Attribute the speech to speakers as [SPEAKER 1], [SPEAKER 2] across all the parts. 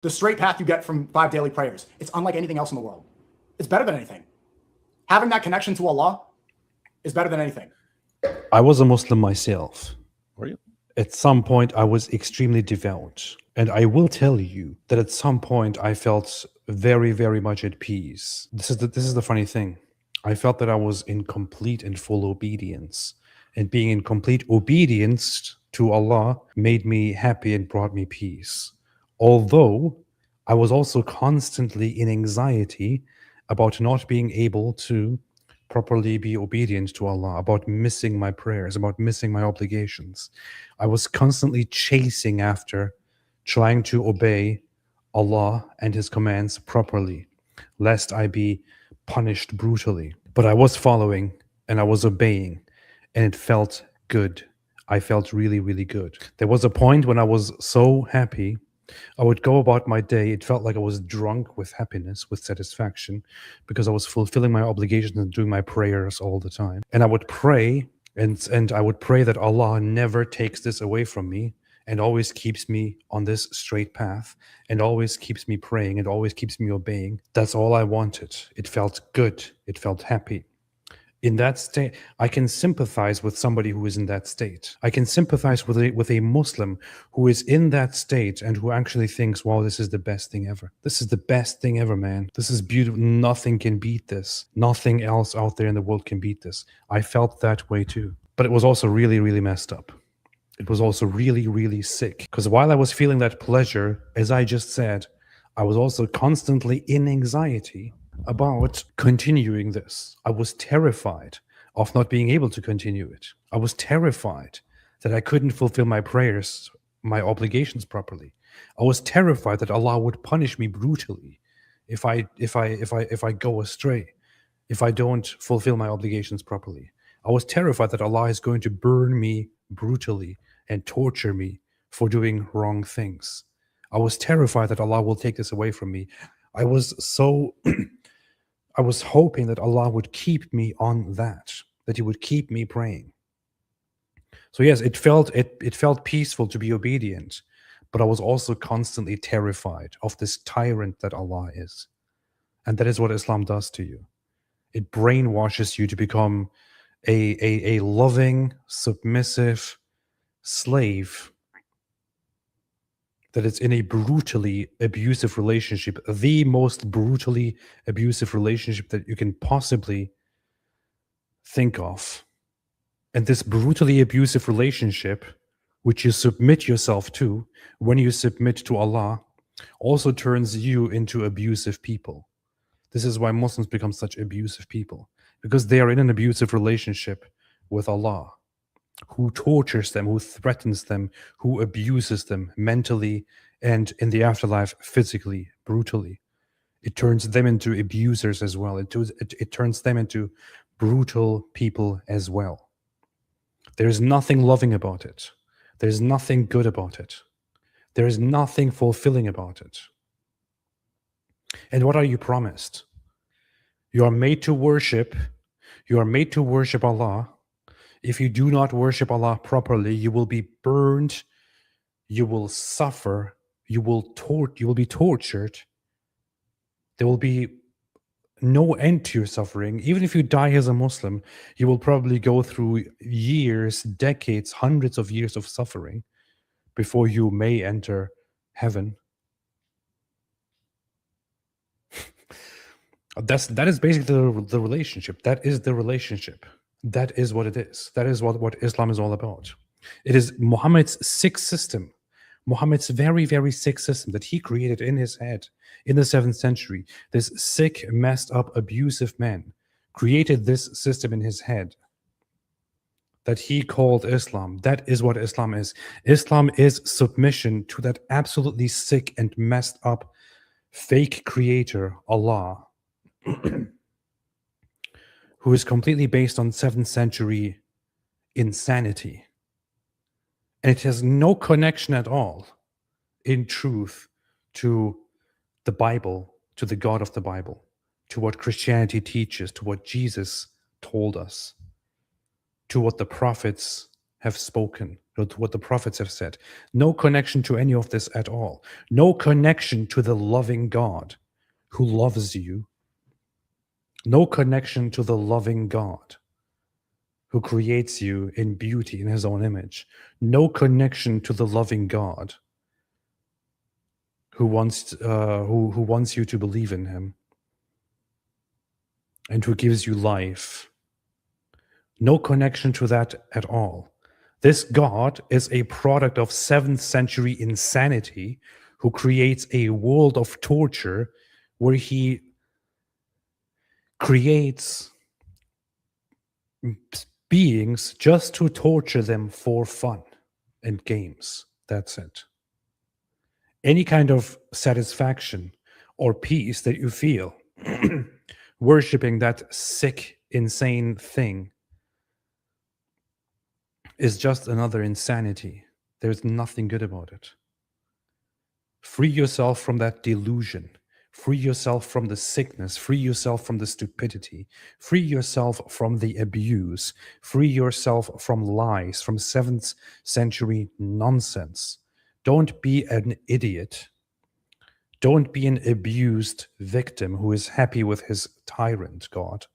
[SPEAKER 1] The straight path you get from 5 daily prayers, it's unlike anything else in the world. It's better than anything. Having that connection to Allah is better than anything.
[SPEAKER 2] I was a Muslim myself.
[SPEAKER 3] Were you?
[SPEAKER 2] At some point, I was extremely devout. And I will tell you that at some point, I felt very, very much at peace. This is the funny thing. I felt that I was in complete and full obedience. And being in complete obedience to Allah made me happy and brought me peace. Although I was also constantly in anxiety about not being able to properly be obedient to Allah, about missing my prayers, about missing my obligations. I was constantly chasing after trying to obey Allah and His commands properly, lest I be punished brutally. But I was following and I was obeying, and it felt good. I felt really, really good. There was a point when I was so happy, I would go about my day. It felt like I was drunk with happiness, with satisfaction, because I was fulfilling my obligations and doing my prayers all the time. And I would pray, and I would pray that Allah never takes this away from me and always keeps me on this straight path and always keeps me praying and always keeps me obeying. That's all I wanted. It felt good. It felt happy. In that state, I can sympathize with somebody who is in that state. I can sympathize with a Muslim who is in that state and who actually thinks, wow, this is the best thing ever. This is the best thing ever, man. This is beautiful. Nothing can beat this. Nothing else out there in the world can beat this. I felt that way too. But it was also really, really messed up. It was also really, really sick. Because while I was feeling that pleasure, as I just said, I was also constantly in anxiety about continuing this. I was terrified of not being able to continue it. I was terrified that I couldn't fulfill my prayers, my obligations properly. I was terrified that Allah would punish me brutally if I go astray, if I don't fulfill my obligations properly. I was terrified that Allah is going to burn me brutally and torture me for doing wrong things. I was terrified that Allah will take this away from me. I was so I was hoping that Allah would keep me on that He would keep me praying. So yes, it felt peaceful to be obedient, but I was also constantly terrified of this tyrant that Allah is. And that is what Islam does to you. It brainwashes you to become a loving, submissive slave that it's in a brutally abusive relationship, the most brutally abusive relationship that you can possibly think of. And this brutally abusive relationship, which you submit yourself to, when you submit to Allah, also turns you into abusive people. This is why Muslims become such abusive people, because they are in an abusive relationship with Allah, who tortures them, who threatens them, who abuses them mentally and in the afterlife physically, brutally. It turns them into abusers as well. It turns them into brutal people as well. There is nothing loving about it. There is nothing good about it. There is nothing fulfilling about it. And what are you promised? You are made to worship. You are made to worship Allah. If you do not worship Allah properly, you will be burned, you will suffer, you will be tortured. There will be no end to your suffering. Even if you die as a Muslim, you will probably go through years, decades, hundreds of years of suffering before you may enter heaven. That is basically the relationship. That is the relationship. That is what it is. That is what Islam is all about. It is Muhammad's sick system. Muhammad's very, very sick system that he created in his head in the 7th century. This sick, messed up, abusive man created this system in his head that he called Islam. That is what Islam is. Islam is submission to that absolutely sick and messed up fake creator, Allah, who is completely based on 7th century insanity. And it has no connection at all, in truth, to the Bible, to the God of the Bible, to what Christianity teaches, to what Jesus told us, to what the prophets have spoken, to what the prophets have said. No connection to any of this at all. No connection to the loving God who loves you. No connection to the loving God who creates you in beauty in his own image. No connection to the loving God who wants you to believe in him and who gives you life. No connection to that at all. This God is a product of 7th century insanity who creates a world of torture where he creates beings just to torture them for fun and games. That's it. Any kind of satisfaction or peace that you feel worshiping that sick, insane thing is just another insanity. There's nothing good about it. Free yourself from that delusion. Free yourself from the sickness. Free yourself from the stupidity. Free yourself from the abuse. Free yourself from lies, from 7th century nonsense. Don't be an idiot. Don't be an abused victim who is happy with his tyrant God,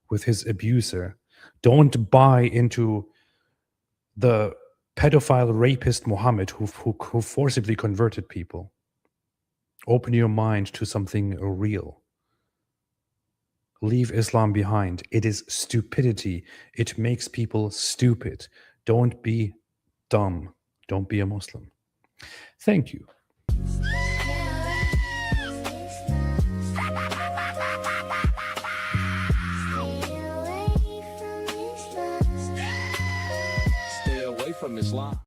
[SPEAKER 2] with his abuser. Don't buy into the pedophile rapist Muhammad who forcibly converted people. Open your mind to something real. Leave Islam behind. It is stupidity. It makes people stupid. Don't be dumb. Don't be a Muslim. Thank you.
[SPEAKER 3] Stay away from Islam.